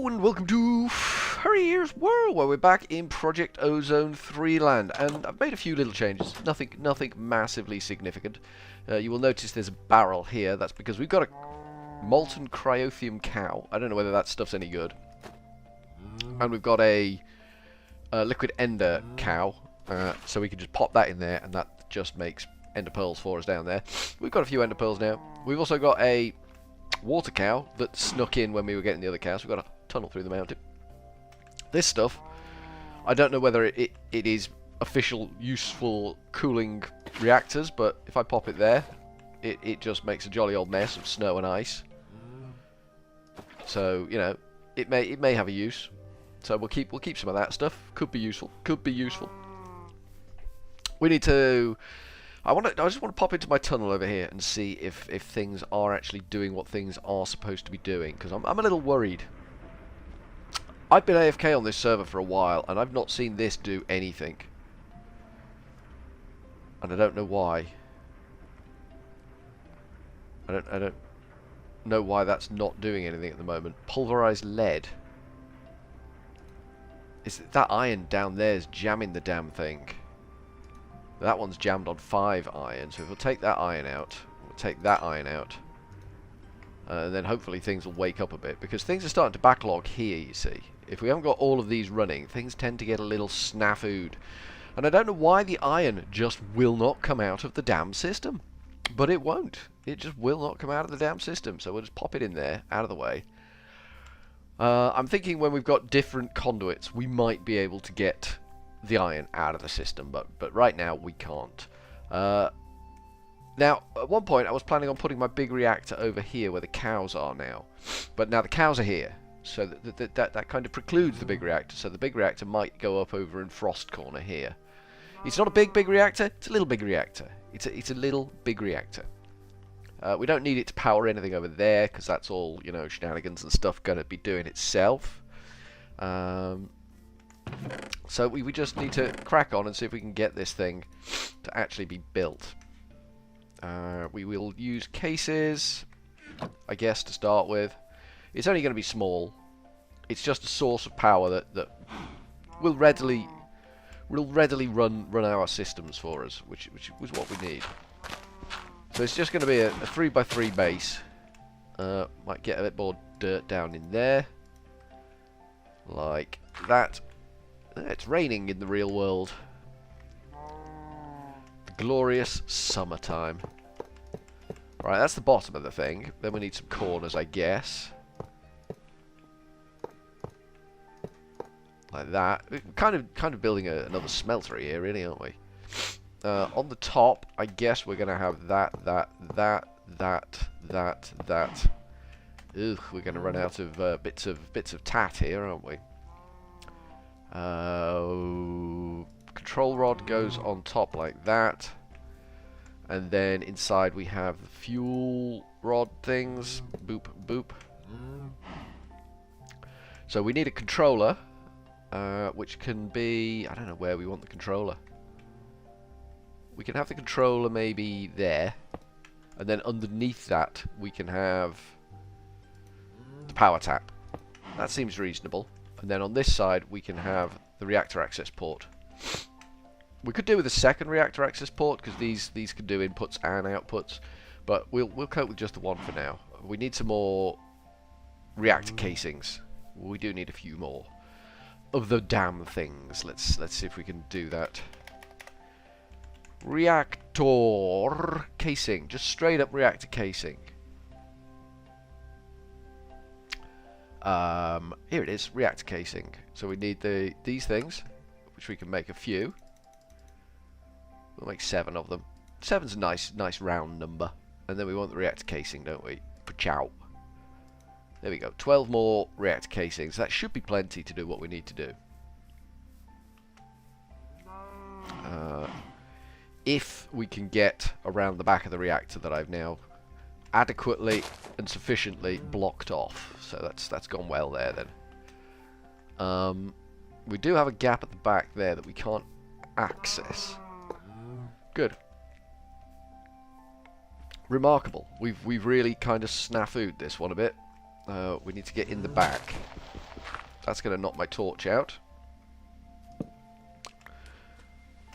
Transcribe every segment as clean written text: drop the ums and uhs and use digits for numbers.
Hello and welcome to Furryearsworld, where we're back in Project Ozone 3 land, and I've made a few little changes, nothing massively significant. You will notice there's a barrel here. That's because we've got a molten cryothium cow. I don't know whether that stuff's any good. And we've got a liquid ender cow, so we can just pop that in there, and that just makes enderpearls for us down there. We've got a few enderpearls now. We've also got a water cow that snuck in when we were getting the other cows. We've got a tunnel through the mountain. This stuff, I don't know whether it is official useful cooling reactors, but if I pop it there, it just makes a jolly old mess of snow and ice. So, you know, it may have a use. So we'll keep some of that stuff. Could be useful. We need to I just want to pop into my tunnel over here and see if things are actually doing what things are supposed to be doing, because I'm a little worried. I've been AFK on this server for a while, and I've not seen this do anything. And I don't know why. I don't know why that's not doing anything at the moment. Pulverized lead. That iron down there is jamming the damn thing. That one's jammed on 5 iron, so if we'll take that iron out, we'll take that iron out, and then hopefully things will wake up a bit, because things are starting to backlog here, you see. If we haven't got all of these running, things tend to get a little snafu'd. And I don't know why the iron just will not come out of the damn system. But it won't. It just will not come out of the damn system, so we'll just pop it in there, out of the way. I'm thinking when we've got different conduits, we might be able to get the iron out of the system, but right now we can't. Now, at one point I was planning on putting my big reactor over here where the cows are now, but now the cows are here, so that kind of precludes the big reactor. So the big reactor might go up over in Frost Corner here. It's not a big reactor; it's a little big reactor. It's a little big reactor. We don't need it to power anything over there, because that's all, you know, shenanigans and stuff going to be doing itself. So we just need to crack on and see if we can get this thing to actually be built. We will use cases, I guess, to start with. It's only going to be small. It's just a source of power that will readily run our systems for us, which was what we need. So it's just going to be a 3x3 base. Might get a bit more dirt down in there, like that. It's raining in the real world. The glorious summertime. Right, that's the bottom of the thing. Then we need some corners, I guess. Like that. We're kind of building another smeltery here, really, aren't we? On the top, I guess we're gonna have that. Ugh, we're gonna run out of bits of tat here, aren't we? Control rod goes on top like that, and then inside we have the fuel rod things. Boop boop. So we need a controller, which can be, I don't know where we want the controller. We can have the controller maybe there, and then underneath that we can have the power tap. That seems reasonable. And then on this side we can have the reactor access port. We could do with a second reactor access port, because these can do inputs and outputs, but we'll cope with just the one for now. We need some more reactor casings. We do need a few more of the damn things. Let's see if we can do that. Reactor casing, just straight up reactor casing. Here it is, reactor casing. So we need these things, which we can make a few. We'll make 7 of them. 7's a nice round number. And then we want the reactor casing, don't we? Pachow. There we go. 12 more reactor casings. That should be plenty to do what we need to do. If we can get around the back of the reactor that I've now adequately and sufficiently blocked off, so that's gone well there then. We do have a gap at the back there that we can't access. Good. Remarkable. We've really kind of snafu'd this one a bit. We need to get in the back. That's going to knock my torch out.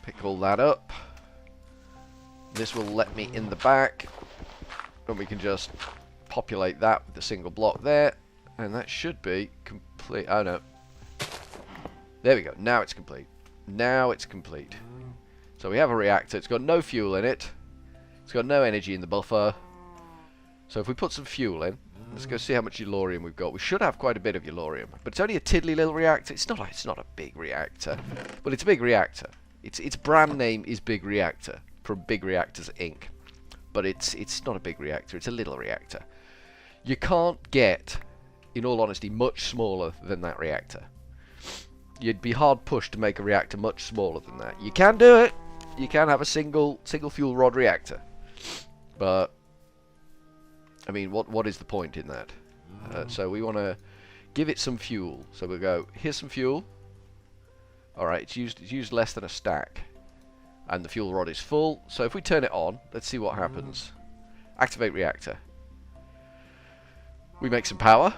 Pick all that up. This will let me in the back. And we can just populate that with a single block there. And that should be complete. Oh no. There we go. Now it's complete. Now it's complete. So we have a reactor. It's got no fuel in it. It's got no energy in the buffer. So if we put some fuel in, let's go see how much Yellorium we've got. We should have quite a bit of Yellorium, but it's only a tiddly little reactor. It's not a big reactor, but it's a big reactor. Its brand name is Big Reactor from Big Reactors Inc. But it's not a big reactor. It's a little reactor. You can't get, in all honesty, much smaller than that reactor. You'd be hard pushed to make a reactor much smaller than that. You can do it. You can have a single fuel rod reactor, but I mean, what is the point in that? So we want to give it some fuel. So we'll go, here's some fuel. Alright, it's used less than a stack. And the fuel rod is full. So if we turn it on, let's see what happens. Activate reactor. We make some power.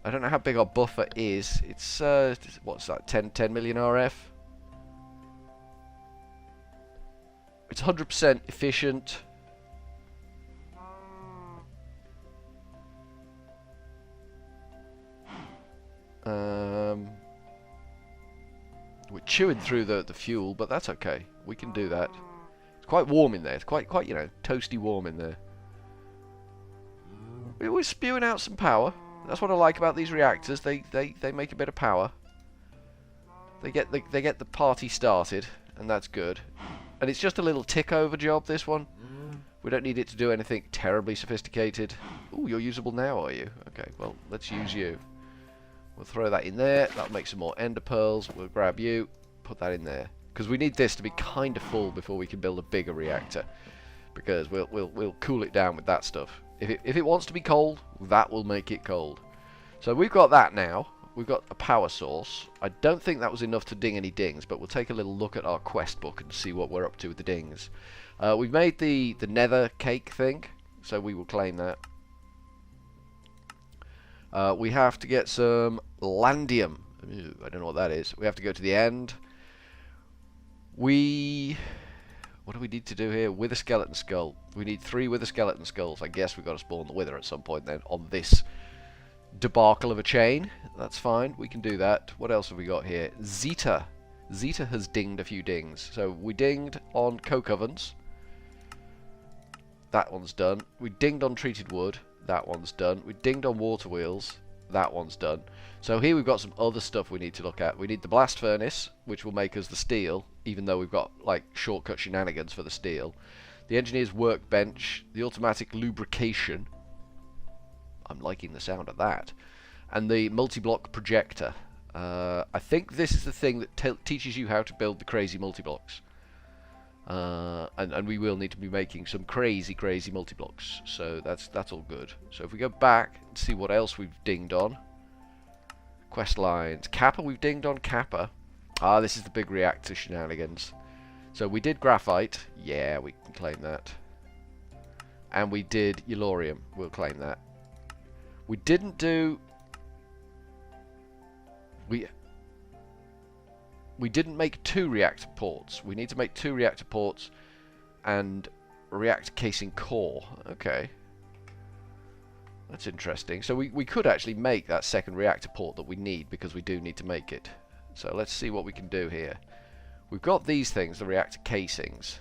I don't know how big our buffer is. It's, what's that, 10 million RF? It's 100% efficient. We're chewing through the fuel, but that's okay. We can do that. It's quite warm in there. It's quite you know, toasty warm in there. We're spewing out some power. That's what I like about these reactors. They make a bit of power. They get the party started, and that's good. And it's just a little tick over job, this one. We don't need it to do anything terribly sophisticated. Ooh, you're usable now, are you? Okay, well, let's use you. We'll throw that in there. That'll make some more Enderpearls. We'll grab you, put that in there, because we need this to be kind of full before we can build a bigger reactor. Because we'll cool it down with that stuff. If it wants to be cold, that will make it cold. So we've got that now. We've got a power source. I don't think that was enough to ding any dings, but we'll take a little look at our quest book and see what we're up to with the dings. We've made the nether cake thing, so we will claim that. We have to get some landium. Ew, I don't know what that is. We have to go to the end. What do we need to do here? Wither skeleton skull. We need 3 wither skeleton skulls. I guess we've got to spawn the wither at some point then on this debacle of a chain. That's fine. We can do that. What else have we got here? Zeta. Zeta has dinged a few dings. So we dinged on coke ovens. That one's done. We dinged on treated wood. That one's done. We dinged on water wheels. That one's done. So here we've got some other stuff we need to look at. We need the blast furnace, which will make us the steel, even though we've got like shortcut shenanigans for the steel. The engineer's workbench, the automatic lubrication. I'm liking the sound of that. And the multi-block projector. I think this is the thing that teaches you how to build the crazy multi-blocks. And we will need to be making some crazy multi-blocks. So that's all good. So if we go back and see what else we've dinged on. Quest lines. Kappa, we've dinged on Kappa. Ah, this is the big reactor shenanigans. So we did graphite. Yeah, we can claim that. And we did Yellorium. We'll claim that. We didn't do... We didn't make 2 reactor ports. We need to make 2 reactor ports and reactor casing core. Okay. That's interesting. So we could actually make that second reactor port that we need, because we do need to make it. So let's see what we can do here. We've got these things, the reactor casings.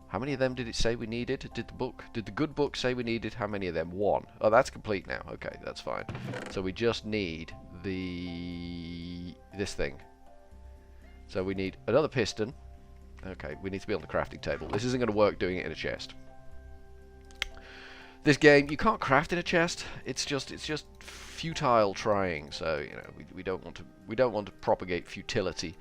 How many of them did it say we needed? Did the good book say we needed how many of them? 1. Oh, that's complete now. Okay, that's fine. So we just need this thing. So we need another piston. Okay, we need to be on the crafting table. This isn't going to work doing it in a chest. This game, you can't craft in a chest. It's just futile trying. So you know, we don't want to propagate futility,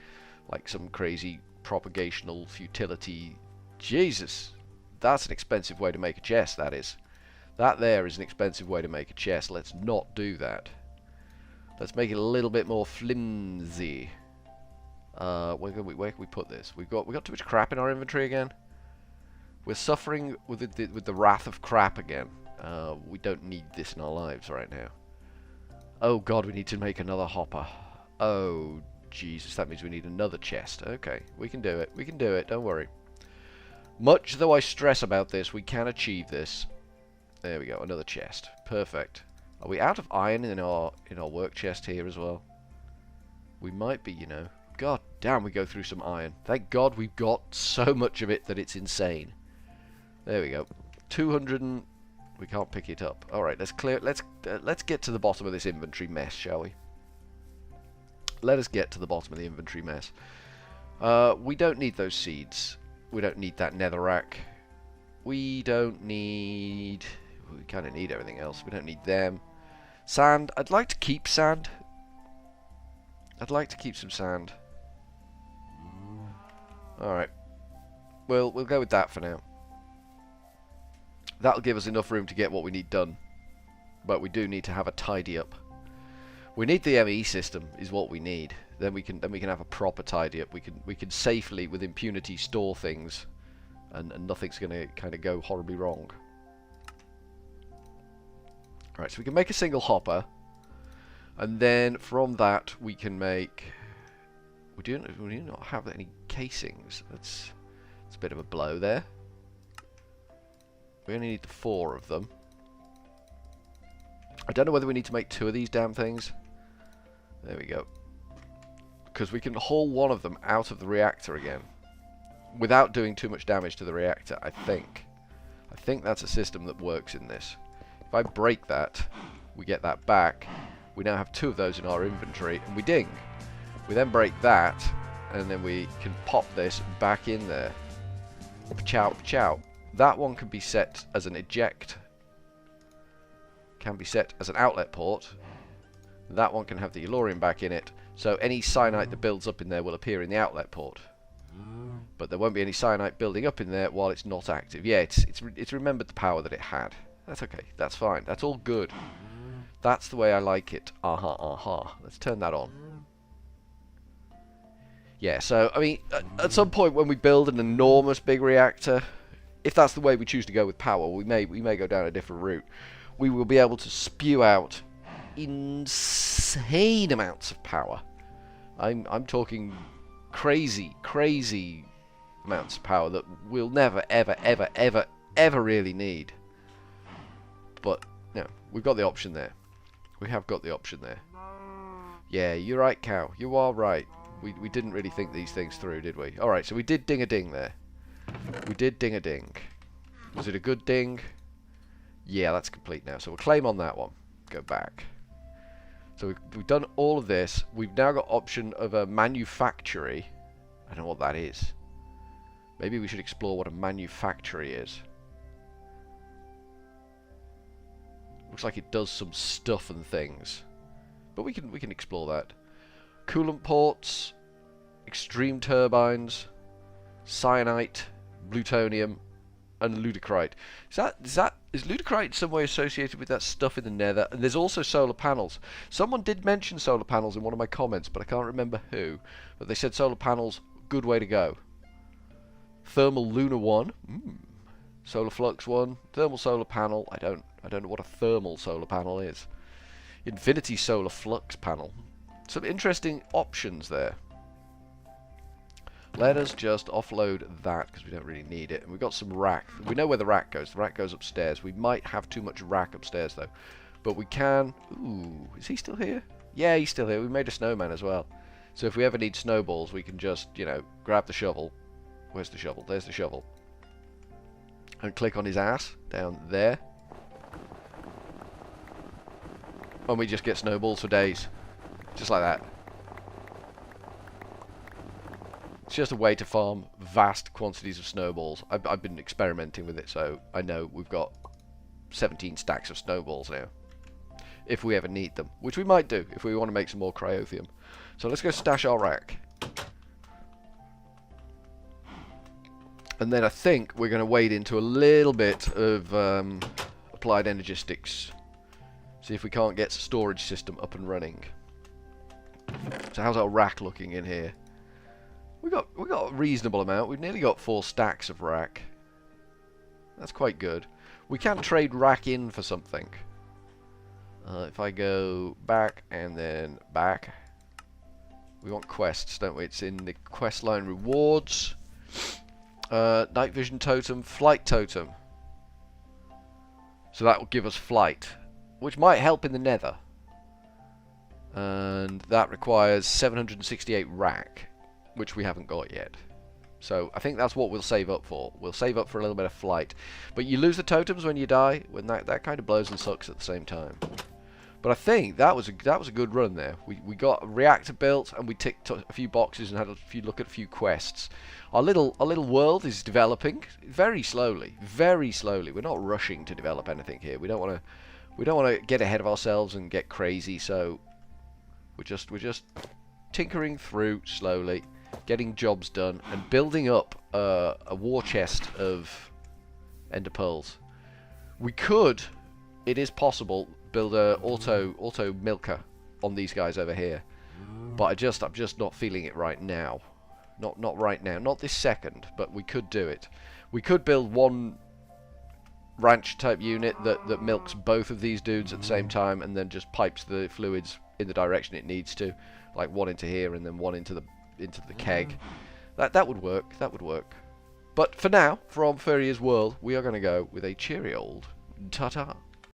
like some crazy propagational futility. Jesus, that's an expensive way to make a chest. That there is an expensive way to make a chest. Let's not do that. Let's make it a little bit more flimsy. Where can we put this? We got too much crap in our inventory again. We're suffering with the wrath of crap again. We don't need this in our lives right now. Oh god, we need to make another hopper. Oh Jesus, that means we need another chest. Okay, we can do it. We can do it, don't worry. Much though I stress about this, we can achieve this. There we go, another chest. Perfect. Are we out of iron in our work chest here as well? We might be, you know. God damn, we go through some iron. Thank God we've got so much of it that it's insane. There we go. 200 and... We can't pick it up. Alright, let's clear... Let's get to the bottom of this inventory mess, shall we? Let us get to the bottom of the inventory mess. We don't need those seeds. We don't need that netherrack. We don't need... We kind of need everything else. We don't need them. Sand. I'd like to keep sand. I'd like to keep some sand. Alright. We'll go with that for now. That'll give us enough room to get what we need done. But we do need to have a tidy up. We need the ME system is what we need. Then we can have a proper tidy up. We can safely with impunity store things and nothing's gonna kinda go horribly wrong. Alright, so we can make a single hopper. And then from that we can make... We do not have any casings. That's a bit of a blow there. We only need the 4 of them. I don't know whether we need to make 2 of these damn things. There we go. Because we can haul one of them out of the reactor again. Without doing too much damage to the reactor, I think. I think that's a system that works in this. If I break that, we get that back. We now have 2 of those in our inventory, and we ding. We then break that, and then we can pop this back in there. Chow, chow. That one can be set as an eject. Can be set as an outlet port. That one can have the Elorium back in it. So any cyanite that builds up in there will appear in the outlet port. But there won't be any cyanite building up in there while it's not active. Yeah, it's remembered the power that it had. That's okay. That's fine. That's all good. That's the way I like it. Aha, aha. Let's turn that on. Yeah, so, I mean, at some point when we build an enormous big reactor, if that's the way we choose to go with power, we may go down a different route. We will be able to spew out insane amounts of power. I'm talking crazy amounts of power that we'll never, ever really need. But, no, we've got the option there. We have got the option there. Yeah, you're right, cow. You are right. We didn't really think these things through, did we? Alright, so we did ding a ding there. We did ding a ding. Was it a good ding? Yeah, that's complete now. So we'll claim on that one. Go back. So we've done all of this. We've now got option of a manufactory. I don't know what that is. Maybe we should explore what a manufactory is. Looks like it does some stuff and things. But we can explore that. Coolant ports, extreme turbines, cyanite, plutonium, and ludicrite. Is ludicrite in some way associated with that stuff in the nether? And there's also solar panels. Someone did mention solar panels in one of my comments, but I can't remember who. But they said solar panels, good way to go. Thermal lunar 1, solar flux 1, thermal solar panel. I don't know what a thermal solar panel is. Infinity solar flux panel. Some interesting options there. Let us just offload that because we don't really need it. And we've got some rack. We know where the rack goes. The rack goes upstairs. We might have too much rack upstairs though. But we can... Ooh, is he still here? Yeah, he's still here. We made a snowman as well. So if we ever need snowballs, we can just, you know, grab the shovel. Where's the shovel? There's the shovel. And click on his ass down there. And we just get snowballs for days. Just like that. It's just a way to farm vast quantities of snowballs. I've been experimenting with it, so I know we've got 17 stacks of snowballs now. If we ever need them. Which we might do, if we want to make some more cryothium. So let's go stash our rack. And then I think we're going to wade into a little bit of applied energistics. See if we can't get a storage system up and running. So how's our rack looking in here? We got a reasonable amount. We've nearly got 4 stacks of rack. That's quite good. We can trade rack in for something. If I go back and then back, we want quests, don't we? It's in the quest line rewards. Night vision totem, flight totem. So that will give us flight, which might help in the nether. And that requires 768 rack, which we haven't got yet. So I think that's what we'll save up for. We'll save up for a little bit of flight. But you lose the totems when you die, when that kind of blows and sucks at the same time. But I think that was a good run there. We got a reactor built, and we ticked a few boxes and had a few look at a few quests. Our little world is developing very slowly, very slowly. We're not rushing to develop anything here. We don't want to get ahead of ourselves and get crazy. So we're just tinkering through slowly, getting jobs done, and building up a war chest of Enderpearls. We could, it is possible, build a auto milker on these guys over here, but I'm just not feeling it right now. Not right now, not this second, but we could do it. We could build one ranch type unit that milks both of these dudes at the same time, and then just pipes the fluids in the direction it needs to, like one into here and then one into the keg. That would work. That would work. But for now, from Furryearsworld, we are going to go with a cheery old ta-ta.